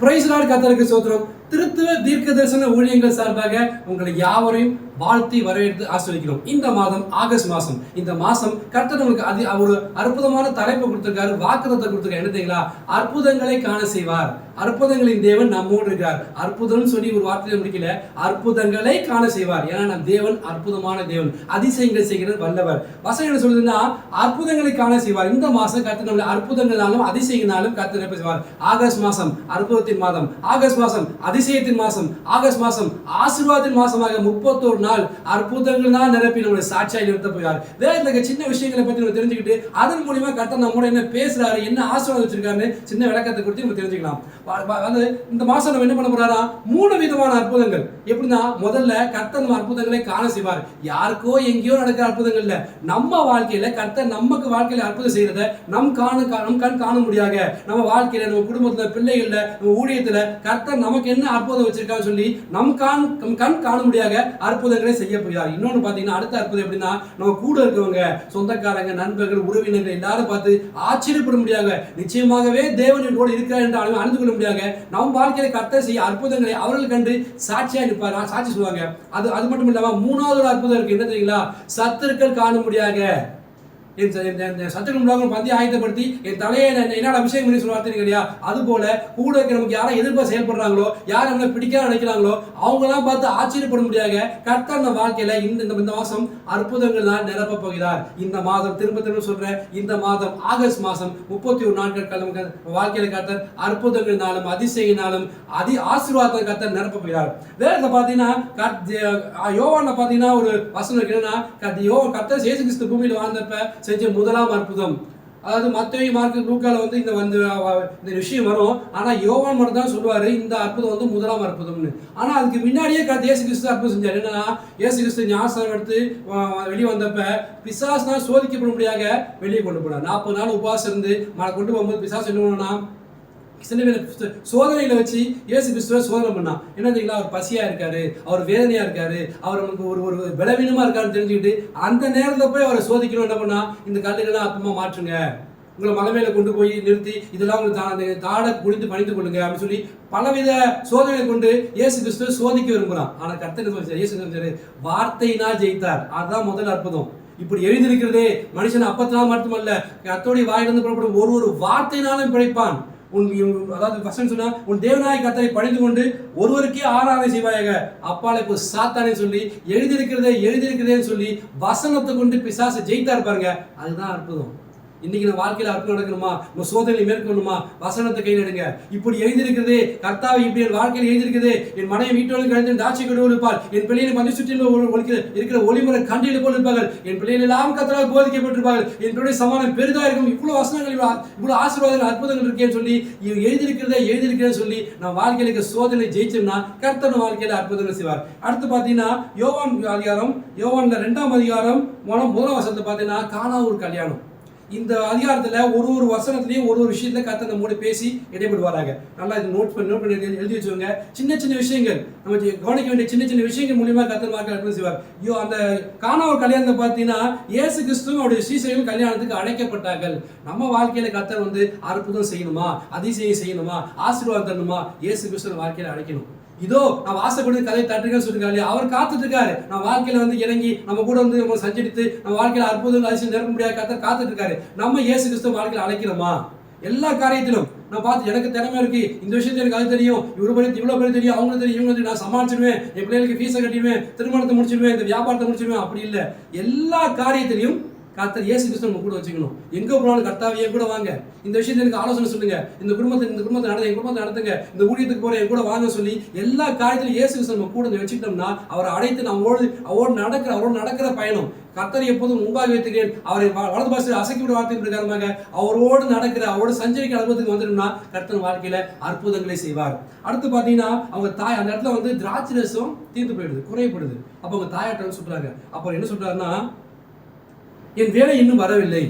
Price Lord, கர்த்தருக்கு ஸ்தோத்திரம். திருத்துவ தீர்க்க தரிசன ஊழியங்கள் சார்பாக உங்களை யாவரையும் வாழ்த்தி வரவேற்று ஆசிரியக்கிறோம். இந்த மாதம் ஆகஸ்ட் மாசம். இந்த மாசம் கர்த்தர் நமக்கு ஒரு அற்புதமான தலைப்பு கொடுத்திருக்காரு, வாக்குத்தத்தம் கொடுத்திருக்காரு. என்ன தெரியுங்களா? அற்புதங்களை காண செய்வார். அற்புதங்களின் தேவன் நம்மோடு இருக்கார். அற்புதம் சொல்லி ஒரு வார்த்தையை முடிக்கல, அற்புதங்களை காண செய்வார். ஏன்னா நம் தேவன் அற்புதமான தேவன், அதிசயங்கள் செய்கிறது வல்லவர். வசனம் என்ன சொல்லுதுன்னா, அற்புதங்களை காண செய்வார். இந்த மாசம் கர்த்தர் நம்மளை அற்புதங்களாலும் அதிசயங்களாலும் கர்த்தர் என்ன செய்வார்? ஆகஸ்ட் மாசம் அற்புதத்தின் மாதம், ஆகஸ்ட் மாசம் அதிசயத்தின் மாசம், ஆகஸ்ட் மாசம் ஆசீர்வாதத்தின் மாசமாக 31 நாள் அற்புதங்கள் தான் நிரப்பி நம்மளை சாட்சியாக நிறுத்த போகிறார். வேற சின்ன விஷயங்களை பத்தி நம்ம தெரிஞ்சுக்கிட்டு அதன் மூலியமா கர்த்தர் நம்மோட என்ன பேசுறாரு, என்ன ஆசீர்வாதம் வச்சிருக்காருன்னு சின்ன விளக்கத்தை கொடுத்து நம்ம தெரிஞ்சுக்கலாம். இந்த மாசம் நம்ம என்ன பண்ண போறாரா? 3 விதமான அற்புதங்கள். எப்படின்னா, முதல்ல கர்த்தர் நம்ம அற்புதங்களை காண செய்வார். யாருக்கோ எங்கேயோ நடக்கிற அற்புதங்கள் இல்ல, நம்ம வாழ்க்கையில கர்த்தர் நமக்கு வாழ்க்கையில அற்புதம் செய்யறத நம் கண் காண முடியாத, நம்ம வாழ்க்கையில, நம்ம குடும்பத்துல, பிள்ளைகள்ல, நம்ம ஊழியத்துல கர்த்தர் நமக்கு என்ன அற்புதம் வச்சிருக்கான்னு சொல்லி நம் கண் காண முடியாத அற்புதங்களை செய்ய போகிறார். இன்னொன்னு பாத்தீங்கன்னா, அடுத்த அற்புதம் எப்படின்னா, நம்ம கூட இருக்கவங்க, சொந்தக்காரங்க, நண்பர்கள், உறவினர்கள் எல்லாரும் பார்த்து ஆச்சரியப்பட முடியாத, நிச்சயமாகவே தேவன் கூட இருக்கிறார் என்று அறிந்து கொள்ள முடியாத, நம் வாழ்க்கையில கர்த்தர் செய்ய அற்புதங்களை அவர்கள் கண்டு சாட்சியா இருப்பார், சாட்சி சொல்லுவாங்க. அது மட்டும் இல்லாம 3வது அற்புதம் இருக்கு. என்ன தெரியுங்களா? சத்துருக்கள் காண முடியாத, சத்துருக்கள் பந்தி ஆயத்தப்படுத்தி என் தலையை என்னால் அபிஷேகம் பண்ணி சொல்லுவார்த்தீங்க இல்லையா? அது போல கூட நமக்கு யாரும் எதிர்ப்பா செயல்படுறாங்களோ, யார் நம்மளை பிடிக்காம நினைக்கிறாங்களோ, அவங்களாம் பார்த்து ஆச்சரியப்பட முடியாத கர்த்தர் நம்ம வாழ்க்கையில இந்த மாசம் அற்புதங்கள் தான் நிரப்ப போகிறார். இந்த மாதம் திரும்ப சொல்றேன், இந்த மாதம் ஆகஸ்ட் மாசம் 31 நாட்கள் நமக்கு வாழ்க்கையில கர்த்தர் அற்புதங்கள்னாலும் அதிசயனாலும் ஆசீர்வாதம் கர்த்தர் நிரப்ப போகிறார். வேற பாத்தீங்கன்னா, யோவான்ல பாத்தீங்கன்னா ஒரு வசனம் என்னன்னா, கர்த்தர் இயேசு கிறிஸ்து பூமியில வாழ்ந்தப்ப செஞ்ச முதலாம் அற்புதம். அதாவது மத்தேயு, மார்க்கு, லூக்கால இந்த விஷயம் வரும். ஆனா யோவான் மட்டும் தான் சொல்லுவாரு இந்த அற்புதம் முதலாம் அற்புதம்னு. ஆனா அதுக்கு முன்னாடியே இயேசு கிறிஸ்து அற்புதம் செஞ்சார். என்னன்னா, இயேசு கிறிஸ்து ஞானஸ்நானம் எடுத்து வெளியே வந்தப்ப பிசாசுனா சோதிக்கப்பட முடியாத வெளியே கொண்டு போனார். 40 நாள் உபவாசம் இருந்து கொண்டு போகும்போது பிசாசு என்ன பண்ணா, சோதனைகளை வச்சு இயேசு கிறிஸ்துவ சோதனை பண்ணா. என்ன தெரியுங்களா? அவர் பசியா இருக்காரு, அவர் வேதனையா இருக்காரு, அவர் நமக்கு ஒரு பலவீனமா இருக்காருன்னு தெரிஞ்சுக்கிட்டு அந்த நேரத்தில் போய் அவரை சோதிக்கணும். என்ன பண்ணா, இந்த கல்லுகளை அப்பமா மாற்றுங்க, உங்களை மலை மேல கொண்டு போய் நிறுத்தி இதெல்லாம் உங்களுக்கு தாட குடித்து பணிந்து கொள்ளுங்க அப்படின்னு சொல்லி பலவித சோதனை கொண்டு இயேசு கிறிஸ்துவ சோதிக்க விரும்புகிறான். ஆனா கர்த்தர் சொல்லிச்சார், இயேசு வார்த்தையினால் ஜெயித்தார். அதுதான் முதல் அற்புதம். இப்படி எழுதியிருக்கிறதே, மனுஷன் அப்பத்தினால் மட்டுமல்ல, கர்த்தருடைய வாயிலிருந்து புறப்படும் ஒரு வார்த்தையினாலும் பிழைப்பான். அதாவது வசனம் சொன்னா, உன் தேவனாய் கர்த்தரை பணிந்து கொண்டு ஒருவருக்கே ஆராதனை செய்வாயாக, அப்பாலை இப்போ சாத்தானே சொல்லி எழுதியிருக்கிறதே சொல்லி வசனத்தை கொண்டு பிசாசை ஜெயித்தார் பாருங்க. அதுதான் அற்புதம். இன்னைக்கு நம்ம வாழ்க்கையில அற்புதம் நடக்கணுமா, நம்ம சோதனை மேற்கொள்ளணுமா, வசனத்தை கையில் எடுங்க. இப்படி எழுதியிருக்கிறது, கர்த்தாவை இப்படி என் வாழ்க்கையில் எழுதியிருக்கிறது, என் மனைவி வீட்டோடு கழிந்து தாட்சி கொண்டு இருப்பாள், என் பிள்ளைகளை பஞ்சு சுற்றிலும் இருக்கிற ஒளிமுறை கண்டியில் போல் இருப்பார்கள், என் பிள்ளைகள் எல்லாம் கர்த்தரால் போதிக்கப்பட்டிருப்பார்கள், என் பிள்ளைய சமாதானம் பெரிதா இருக்கும், இவ்வளவு வசனங்கள், இவ்வளவு ஆசீர்வாதங்கள், அற்புதங்கள் இருக்கேன்னு சொல்லி எழுதியிருக்கிறேன்னு சொல்லி நம்ம வாழ்க்கையில சோதனை ஜெயிச்சோம்னா கர்த்தர் வாழ்க்கையில அற்புதங்கள் செய்வார். அடுத்து பாத்தீங்கன்னா, யோவான்ல 2ஆம் அதிகாரம் 1ஆம் வசனத்தை பாத்தீங்கன்னா, காணா ஒரு கல்யாணம். இந்த அதிகாரத்துல ஒரு வசனத்திலையும் ஒரு விஷயத்துல கர்த்தர் நம்மோட பேசி இடைபெடுவாராங்க. நல்லா இது நோட் பண்ணி எழுதி வச்சுக்கோங்க. சின்ன விஷயங்கள் நம்ம கவனிக்க வேண்டிய சின்ன விஷயங்கள் மூலியமா கர்த்தர் அற்புதம் செய்வார். அந்த காணா ஒரு கல்யாணத்தை பார்த்தீங்கன்னா, இயேசு கிறிஸ்துவும் அவருடைய சீசர்கள் கல்யாணத்துக்கு அழைக்கப்பட்டார்கள். நம்ம வாழ்க்கையில கர்த்தர் அற்புதம் செய்யணுமா, அதிசயம் செய்யணுமா, ஆசீர்வாதம் தரணுமா, இயேசு கிறிஸ்துவ வாழ்க்கையில அழைக்கணும். இதோ நான் ஆசைப்படுது கதை தட்டுங்கன்னு சொல்லிருக்காரு. அவர் காத்துட்டு இருக்காரு. நம்ம வாழ்க்கையில இறங்கி நம்ம கூட நம்ம சஞ்சரித்து நம்ம வாழ்க்கையில அற்புதங்கள் அதிசயம் நிரப்ப முடியாத கர்த்தர் காத்துட்டு இருக்காரு. நம்ம இயேசு கிறிஸ்துவ வாழ்க்கையில அழைக்கிறோமா? எல்லா காரியத்திலும் நான் பார்த்து எனக்கு திறமை இருக்கு, இந்த விஷயத்துல எனக்கு அது தெரியும், இவ்வளவு பேர் தெரியும், அவங்களுக்கு தெரியும், இவங்க தெரியும், நான் சமாளிச்சிடுவேன், என் பிள்ளைகளுக்கு ஃபீஸை கட்டிடுவேன், திருமணத்தை முடிச்சிடுவேன், இந்த வியாபாரத்தை முடிச்சிடுவேன். அப்படி இல்லை. எல்லா காரியத்திலையும் கர்த்தர் இயேசு கிறிஸ்து நம்ம கூட வச்சுக்கணும். எங்க போனாலும் கர்த்தாவே கூட வாங்க, இந்த விஷயத்துல எனக்கு ஆலோசனை சொல்லுங்க, இந்த குடும்பத்தை நடத்துங்க, என் குடும்பத்தை நடத்துங்க, இந்த ஊழியத்துக்கு போற என் கூட வாங்க சொல்லி எல்லா காரியத்திலும் இயேசு கிறிஸ்து நம்ம கூட வச்சுக்கிட்டோம்னா அவரை அழைத்து அவரோடு நடக்கிற பயணம். கர்த்தர் எப்போதும் முன்பாக வைத்துக்கிறேன், அவரை வலது பாசத்தில் அசைக்கிவிட வார்த்தை பிரகாரமாக அவரோடு சஞ்சரிக்க அனுபவத்துக்கு வந்துட்டோம்னா கர்த்தர் வாழ்க்கையில அற்புதங்களை செய்வார். அடுத்து பாத்தீங்கன்னா, அவங்க தாய் அந்த இடத்துல திராட்சை ரசம் தீர்ந்து போயிடுது, குறையப்படுது. அப்ப அவங்க தாயாட்ட சொல்றாங்க. அப்ப என்ன சொல்றாருன்னா, என் வேலை இன்னும் வரவில்லை.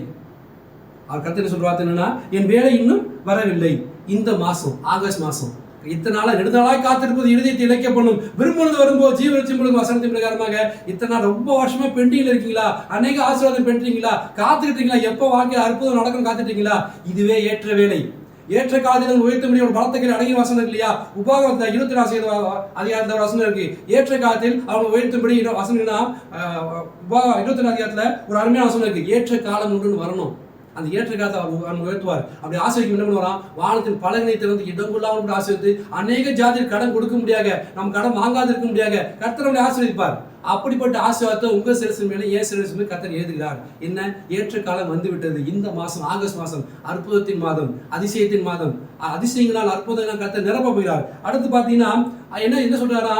அவர் கர்த்தர் சொல்ற வார்த்தை என்னன்னா, என் வேலை இன்னும் வரவில்லை. இந்த மாசம் ஆகஸ்ட் மாசம் இத்தனை நெடுநாளாய் காத்திருப்பது இருதயத்தை இழைக்க பண்ணும், விரும்புவது வரும்போது ஜீவரட்சியும் வசனத்தின் பிரகாரமாக இத்தனை நாள் ரொம்ப வருஷமா பெண்டிங்ல இருக்கீங்களா, அநேக ஆசீர்வாதம் பெற்றீங்களா, காத்துக்கிட்டீங்களா, எப்போ வாழ்க்கையில் அற்புதம் நடக்கும் காத்துட்டீங்களா, இதுவே ஏற்ற வேலை. ஏற்ற காலத்தில் உயர்த்தும்படி ஒரு பலத்துக்கு அடங்கிய வசனம் இருக்கு இல்லையா? உபாகமத்துல 24 அதிகாரத்துல வசனம் இருக்கு. ஏற்ற காலத்தில் அவங்க உயர்த்தும்படி வசனம்னா 24 அதிகாரத்துல ஒரு அருமையான வசனம் இருக்கு. ஏற்ற காலம் ஒன்று வரணும். அந்த ஏற்ற காலத்தை அவர் உயர்த்துவார். அப்படி ஆசிரியர் என்ன பண்ணுவாராம்? வானத்தின் பலகனை திறந்து இடம் கொள்ளாமல் ஆசிரியத்து அநேக ஜாதியில் கடன் கொடுக்க முடியாத, நம்ம கடன் வாங்காது இருக்க முடியாத கர்த்தர் ஆசீர்வதிப்பார். அப்படிப்பட்ட ஆசீர்வாதத்தை உங்க சிரசின் மேலே ஏன் சிரசின் மேலே கர்த்தர் எழுதுகிறார். என்ன? ஏற்ற காலம் வந்து விட்டது. இந்த மாசம் ஆகஸ்ட் மாசம் அற்புதத்தின் மாதம், அதிசயத்தின் மாதம். அதிசயங்களால் அற்புதங்கள் கர்த்தர் நிரப்ப போகிறார். அடுத்து பாத்தீங்கன்னா என்ன சொல்றாரா?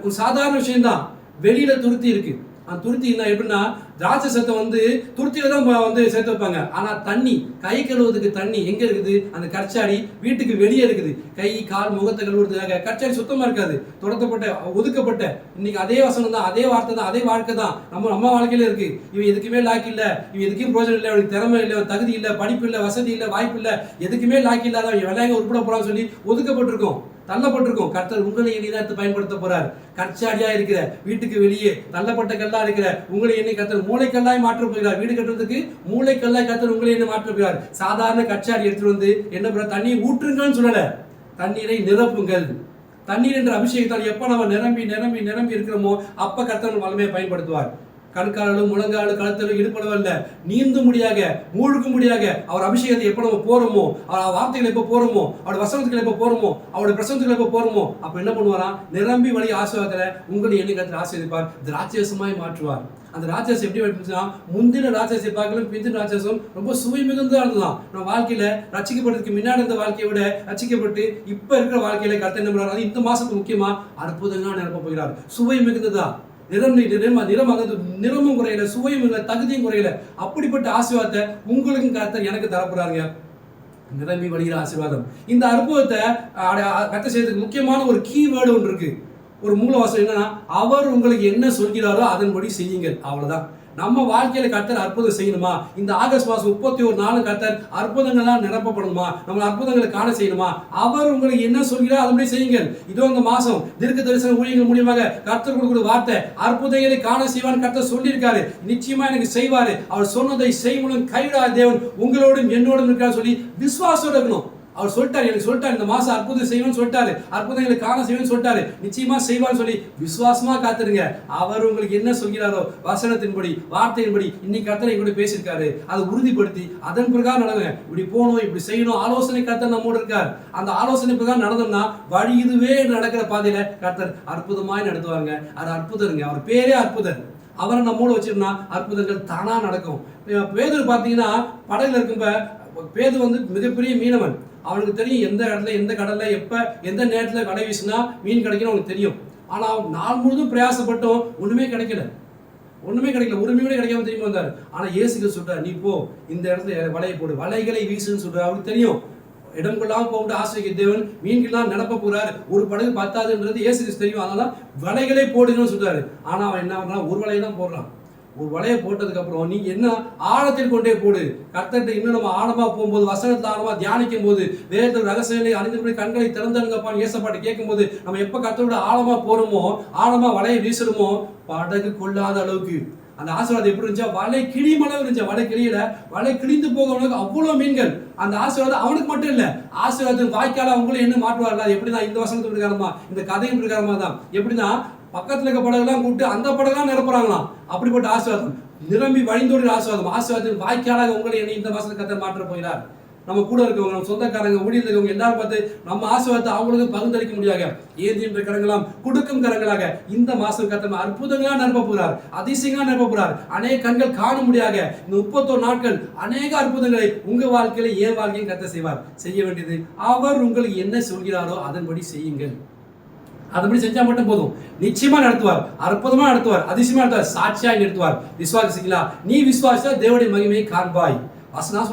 ஒரு சாதாரண விஷயம் தான். வெளியில துருத்தி இருக்கு. அந்த துருத்தி எப்படின்னா, திராட்சை சத்தை துருத்தியில தான் சேர்த்து வைப்பாங்க. ஆனா தண்ணி, கை கழுவுறதுக்கு தண்ணி எங்க இருக்குது? அந்த கற்சாடி வீட்டுக்கு வெளியே இருக்குது. கை கால் முகத்தை கழுவுறதுக்காக கற்சாடி சுத்தமா இருக்காது. துரத்தப்பட்ட, ஒதுக்கப்பட்ட. இன்னைக்கு அதே வசனம் தான், அதே வார்த்தை தான், அதே வாழ்க்கை தான் நம்ம வாழ்க்கையில இருக்கு. இவன் எதுக்குமே லாக்கி இல்ல, இவன் எதுக்கும் பிரோஜனம் இல்லை, அவனுக்கு திறமை இல்லை, தகுதி இல்லை, படிப்பு இல்லை, வசதி இல்லை, வாய்ப்பு இல்லை, எதுக்குமே லாக்கி இல்லாத விளையாங்க உட்பட போறான்னு சொல்லி ஒதுக்கப்பட்டிருக்கோம், தள்ளப்பட்டிருக்கும். கர்த்தர் உங்களை எண்ணி பயன்படுத்த போறார். கற்சாடியா இருக்கிற, வீட்டுக்கு வெளியே தள்ளப்பட்ட கல்லா இருக்கிற உங்களை எண்ணி கர்த்தர் மூளைக்கல்லாய் மாற்ற போகிறார். வீடு கட்டுறதுக்கு மூளைக்கல்லாய் கர்த்தர் உங்களை எண்ணி மாற்ற போகிறார். சாதாரண கற்சாடி எடுத்துட்டு என்ன பண்ண? தண்ணியை ஊற்றுங்கன்னு சொல்லல, தண்ணீரை நிரப்புங்கள். தண்ணீர் என்ற அபிஷேகத்தால் எப்ப நம்ம நிரம்பி நிரம்பி நிரம்பி இருக்கிறோமோ அப்ப கர்த்தர் வல்லமையை பயன்படுத்துவார். கண்காலும் முழங்காலு கழுத்தலும் இடுப்பளவல்ல, நீந்து முடியாக, மூழ்க முடியாக அவர் அபிஷேகத்தை எப்ப நம்ம போறோமோ, அவர் வார்த்தைகள் எப்ப போறோமோ, அவருடைய வசனத்துக்கள் எப்ப போறோமோ, அவருடைய பிரசனத்துக்கள் எப்ப போறோமோ அப்ப என்ன பண்ணுவாராம்? நிரம்பி வழி ஆசீர்வாதத்துல உங்களை எண்ணிக்கத்தில் ஆசீர்வதிப்பார், திராட்சரசமாய் மாற்றுவார். அந்த ராட்சஸ் எப்படி இருந்துச்சுன்னா, முந்தின ராட்சஸை பார்க்கலும் பிந்தின ராட்சஸும் ரொம்ப சுவை மிகுந்ததா இருந்ததுதான். நம்ம வாழ்க்கையில ரட்சிக்கப்படுறதுக்கு முன்னாடி இருந்த வாழ்க்கையை விட ரட்சிக்கப்பட்டு இப்ப இருக்கிற வாழ்க்கையில கர்த்தர் என்ன பண்றாரு? இந்த மாசத்துக்கு முக்கியமா அற்புதங்களா நிரப்ப போகிறார். சுவை மிகுந்ததா, நிறமும் குறையில, சுவையும் இல்லை, தகுதியும் குறையில. அப்படிப்பட்ட ஆசீர்வாதத்தை உங்களுக்கும் கர்த்தர் எனக்கு தரப்படுறாருங்க. நிரம்பி வழிகிற ஆசீர்வாதம். இந்த அற்புதத்தை கர்த்தர் செய்யறதுக்கு முக்கியமான ஒரு கீவேர்டு ஒன்று இருக்கு. ஒரு மூலவாசம் என்னன்னா, அவர் உங்களுக்கு என்ன சொல்கிறாரோ அதன்படி செய்யுங்கள். அவ்வளவுதான். நம்ம வாழ்க்கையில கர்த்தர் அற்புதம் செய்யணுமா? இந்த ஆகஸ்ட் மாசம் 31 நாள் கர்த்தர் அற்புதங்களா நிரப்பப்படணுமா? நம்ம அற்புதங்களை காண செய்யணுமா? அவர் உங்களுக்கு என்ன சொல்கிறாரோ அதன்படி செய்யுங்கள். இதோ இந்த மாசம் தீர்க்க தரிசன ஊழியர்கள் மூலியமாக கர்த்தர் கொடுக்கிற வார்த்தை, அற்புதங்களை காண செய்வான்னு கர்த்தர் சொல்லியிருக்காரு. நிச்சயமா எனக்கு செய்வாரு. அவர் சொன்னதை செய்வனும் கைவிடாத தேவன் உங்களோடும் என்னோடும் இருக்காரு சொல்லி விசுவாசத்தோட இருக்கணும். அவர் சொல்லிட்டாரு, எனக்கு சொல்லிட்டாரு, இந்த மாசம் அற்புதம் செய்வேன்னு சொல்லிட்டாரு, அற்புதங்களை காண செய்வேன்னு சொல்லிட்டாரு, நிச்சயமா செய்வான்னு சொல்லி விசுவாசமா காத்துருங்க. அவர் உங்களுக்கு என்ன சொல்கிறாரோ வசனத்தின்படி, வார்த்தையின்படி இன்னைக்கு கர்த்தர் எங்கூட பேசியிருக்காரு, அதை உறுதிப்படுத்தி அதன் பிரகாரம் நடங்க. இப்படி போகணும், இப்படி செய்யணும், ஆலோசனை கர்த்தர் நம்மோடு இருக்கார். அந்த ஆலோசனை பிரகாரம் நடந்தோம்னா வழி இதுவே நடக்கிற பாதையில கர்த்தர் அற்புதமாய் நடத்துவாங்க. அது அற்புதருங்க. அவர் பேரே அற்புதர். அவரை நம்மோட வச்சிருந்தா அற்புதங்கள் தானா நடக்கும். பேதுரு பாத்தீங்கன்னா படகுல இருக்கும்ப, பேது மிகப்பெரிய மீனவன். அவனுக்கு தெரியும் எந்த இடத்துல, எந்த கடல்ல, எப்ப எந்த நேரத்துல வலை வீசினா மீன் கிடைக்கும் அவனுக்கு தெரியும். ஆனா நாள் முழுதும் பிரயாசப்பட்டும் ஒண்ணுமே கிடைக்கல. ஒரு மீன் கூட கிடைக்காம திரும்பி வந்தார். ஆனா இயேசுக்கு சொல்றாரு, நீ போ, இந்த இடத்துல வலையை போடு, வலைகளை வீசுன்னு சொல்றாரு. அவருக்கு தெரியும் இடம் கொள்ளாம போட்டு ஆசிரியர் தேவன் மீன்கள்லாம் நிரப்ப போறாரு, ஒரு படகு பத்தாதுன்றது இயேசுக்கு தெரியும். அதனால வலைகளை போடுங்கன்னு சொல்றாரு. ஆனா அவன் என்ன பண்றான்? ஒரு வலையை தான் போடுறான். ஒரு வலையை போட்டதுக்கு அப்புறம் நீ என்ன ஆழத்தில் கொண்டே போடு. கர்த்தர்கிட்ட இன்னும் நம்ம ஆழமா போகும்போது, வசனத்துல ஆழமா தியானிக்கும் போது, வேதத்தில் ரகசியங்களை அறிந்து கண்களை திறந்தனுங்கப்பான்னு இயேசப்பாட்டு கேட்கும் போது, நம்ம எப்ப கர்த்தரோட ஆழமா போறோமோ, ஆழமா வலையை வீசுறோமோ, படகு கொள்ளாத அளவுக்கு அந்த ஆசீர்வாதம் எப்படி இருந்துச்சா? வலை கிழிமளவு இருந்துச்சா? வலை கிழியல, வலை கிழிந்து போகவனுக்கு அவ்வளவு மீன்கள். அந்த ஆசீர்வாதம் அவனுக்கு மட்டும் இல்ல, ஆசீர்வாதத்தின் வாய்க்கால அவங்களும் என்ன மாற்றுவார்கள். அது எப்படின்னா இந்த வசனத்து பிரகாரமா, இந்த கதையின் பிரகாரமா தான். எப்படின்னா பக்கத்துல இருக்க படகுலாம் கூப்பிட்டு அந்த படகுலாம் நிரப்புறாங்களாம். அப்படிப்பட்ட ஆசீர்வாதம், நிரம்பி வழிந்தோடுற ஆசீர்வாதம், ஆசீர்வாதத்தின் வாய்க்காலாக உங்களை என்ன இந்த மாசத்துக்கு கர்த்தர் மாற்ற போகிறார். நம்ம கூட இருக்கவங்க, நம்ம சொந்தக்காரங்க, ஊழியர் இருக்கவங்க எல்லாரும் பார்த்து நம்ம ஆசீர்வாதத்தை அவங்களுக்கு பகிர்ந்தளிக்க முடியாத ஏந்தின்ற கரங்களாம் கொடுக்கும் கரங்களாக இந்த மாசம் கர்த்தர் அற்புதங்களா நிரப்ப போகிறார், அதிசயங்களா நிரப்ப போகிறார். அநேக கண்கள் காண முடியாத இந்த 31 நாட்கள் அநேக அற்புதங்களை உங்க வாழ்க்கையில என் வாழ்க்கையும் கர்த்தர் செய்வார். செய்ய வேண்டியது அவர் உங்களுக்கு என்ன சொல்கிறாரோ அதன்படி செய்யுங்கள். அதுபடி செஞ்சா மட்டும் போதும், நிச்சயமா நடத்துவார், அற்புதமா நடத்துவார், அதிசயமா நடத்துவார், சாட்சியா நடத்துவார். விசுவாசிங்களா? நீ விசுவாசிச்சா தேவனுடைய மகிமையை காண்பாய். வசனம்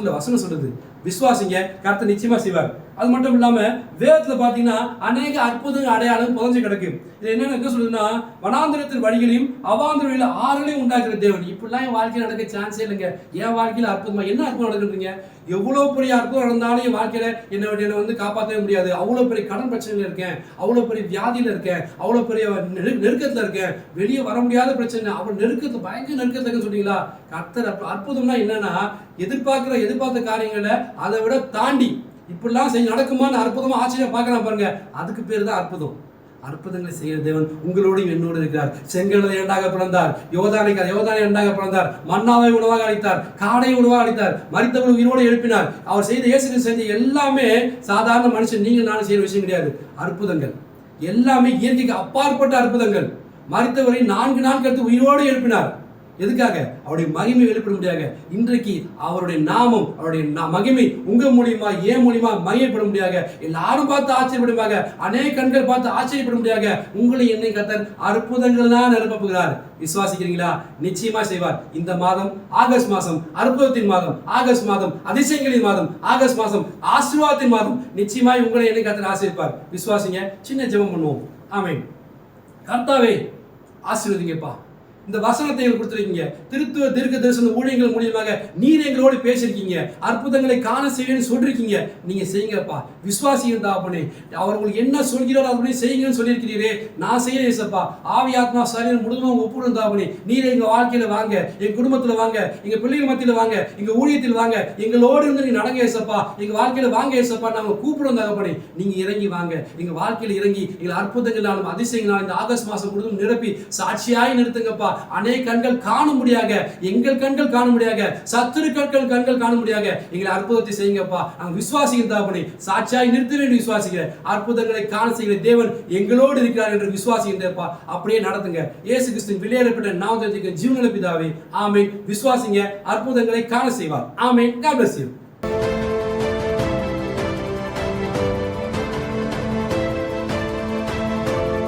சொல்லுது, விசுவாசிங்க, கர்த்தர் நிச்சயமா செய்வார். அது மட்டும் இல்லாம வேதத்துல பாத்தீங்கன்னா அநேக அற்புத அடையாளம் புதஞ்சு கிடக்கு. இது என்ன சொல்லுதுன்னா, வனாந்திரத்தின் வழிகளையும் அவாந்திர வழியில ஆறுகளையும் உண்டாக்குற தேவன். இப்படிலாம் என் வாழ்க்கையில நடக்க சான்ஸே இல்லைங்க. என் வாழ்க்கையில அற்புதமா என்ன அற்புதம் நடக்குறீங்க? எவ்வளவு பெரிய அற்புதம் நடந்தாலும் என் வாழ்க்கையில என்ன காப்பாற்றவே முடியாது. அவ்வளவு பெரிய கடன் பிரச்சனையில இருக்கேன், அவ்வளவு பெரிய வியாதியில இருக்கேன், அவ்வளவு பெரிய நெருக்கத்துல இருக்கேன், வெளியே வர முடியாத பிரச்சனை, அவ்வளவு நெருக்கத்துல பயங்கர நெருக்கத்துல சொல்றீங்களா? கர்த்தர் அற்புதம்னா என்னன்னா, எதிர்பார்த்த காரியங்களை அதை விட தாண்டி இப்படிலாம் செய்ய நடக்குமான்னு அற்புதமா ஆச்சரியம் பார்க்கலாம் பாருங்க. அதுக்கு பேர் தான் அற்புதம். அற்புதங்களை செய்கிற தேவன் உங்களோடும் என்னோடு இருக்கிறார். செங்கடலை இரண்டாக பிளந்தார், யோர்தானை இரண்டாக பிளந்தார், மன்னாவை உணவாக அளித்தார், காடை உணவாக அளித்தார், மரித்தவர்கள் உயிரோடு எழுப்பினார். அவர் செய்த இயேசு செஞ்ச எல்லாமே சாதாரண மனுஷன் நீங்கள் நானும் செய்யற விஷயம் கிடையாது. அற்புதங்கள் எல்லாமே இயற்கைக்கு அப்பாற்பட்ட அற்புதங்கள். மரித்தவரை 4 நாள் கழித்து உயிரோடு எழுப்பினார். எதுக்காக? அவருடைய மகிமை வெளிப்பட முடியாது. இன்றைக்கு அவருடைய நாமம், அவருடைய மகிமை உங்க மூலியமா ஏன் மூலியமா மகிமைப்பட முடியாது. எல்லாரும் பார்த்து ஆச்சரியப்படுவாங்க, அநேக கண்கள் பார்த்து ஆச்சரியப்பட முடியாது. உங்களை என்னை கர்த்தர் அற்புதங்கள் தான் நிரப்பப்புகிறார். விசுவாசிக்கிறீங்களா? நிச்சயமா செய்வார். இந்த மாதம் ஆகஸ்ட் மாதம் அற்புதத்தின் மாதம், ஆகஸ்ட் மாதம் அதிசயங்களின் மாதம், ஆகஸ்ட் மாதம் ஆசீர்வாதத்தின் மாதம். நிச்சயமாய் உங்களை என்னை கர்த்தர் ஆசீர்வதிப்பார். விசுவாசிங்க. சின்ன ஜெபம் பண்ணுவோம். ஆமென். கர்த்தாவே ஆசீர்வதிங்கப்பா. இந்த வசனத்தை கொடுத்துருக்கீங்க. திருத்துவ தீர்க்க தரிசன ஊழியர்கள் மூலியமாக நீர் எங்களோடு பேசியிருக்கீங்க. அற்புதங்களை காண செய்வேன்னு சொல்லிருக்கீங்க. நீங்க செய்யுங்கப்பா. விசுவாசிகள் தாப்பனே, அவர் உங்களுக்கு என்ன சொல்கிறாரோ அப்படி செய்யுங்கன்னு சொல்லியிருக்கிறீரே. நான் செய்ய ஏசப்பா. ஆவி ஆத்மா சரீரம் முழுவதும் ஒப்புடன் தாப்பனே. நீர் எங்க வாழ்க்கையில வாங்க, எங்க குடும்பத்துல வாங்க, எங்க பிள்ளைகள் மத்தியில வாங்க, எங்க ஊழியத்தில் வாங்க, எங்களோடு இருந்து நீங்க நடங்க ஏசப்பா. எங்க வாழ்க்கையில வாங்க ஏசப்பா. நாங்க கூப்பிடும் தாப்பனே. நீங்க இறங்கி வாங்க. எங்க வாழ்க்கையில இறங்கி எங்கள் அற்புதங்களாலும் அதிசயங்களாலும் இந்த ஆகஸ்ட் மாசம் முழுவதும் நிரப்பி சாட்சியாய் நிறுத்துங்கப்பா. அநேக கண்கள் காண முடியாத, எங்கள் கண்கள் காண முடியாத, சத்துரு கண்கள் காண முடியாத எங்களை அற்புதத்தை செய்யுங்கப்பா. நாங்கள் விசுவாசிகள் தாப்பனே. சாட்சியாய் நிறுத்த வேண்டிய விசுவாசிக்கிற அற்புதங்களை காண செய்கிற தேவன் எங்களோடு இருக்கிறார் என்று விசுவாசிக்கிறப்பா. அப்படியே நடத்துங்க. இயேசு கிறிஸ்துவின் வெளியேறப்பட்ட நாமத்திற்கு ஜீவனுள்ள பிதாவே, ஆமென். விசுவாசிங்க. அற்புதங்களை காண செய்வார். ஆமென். God bless you.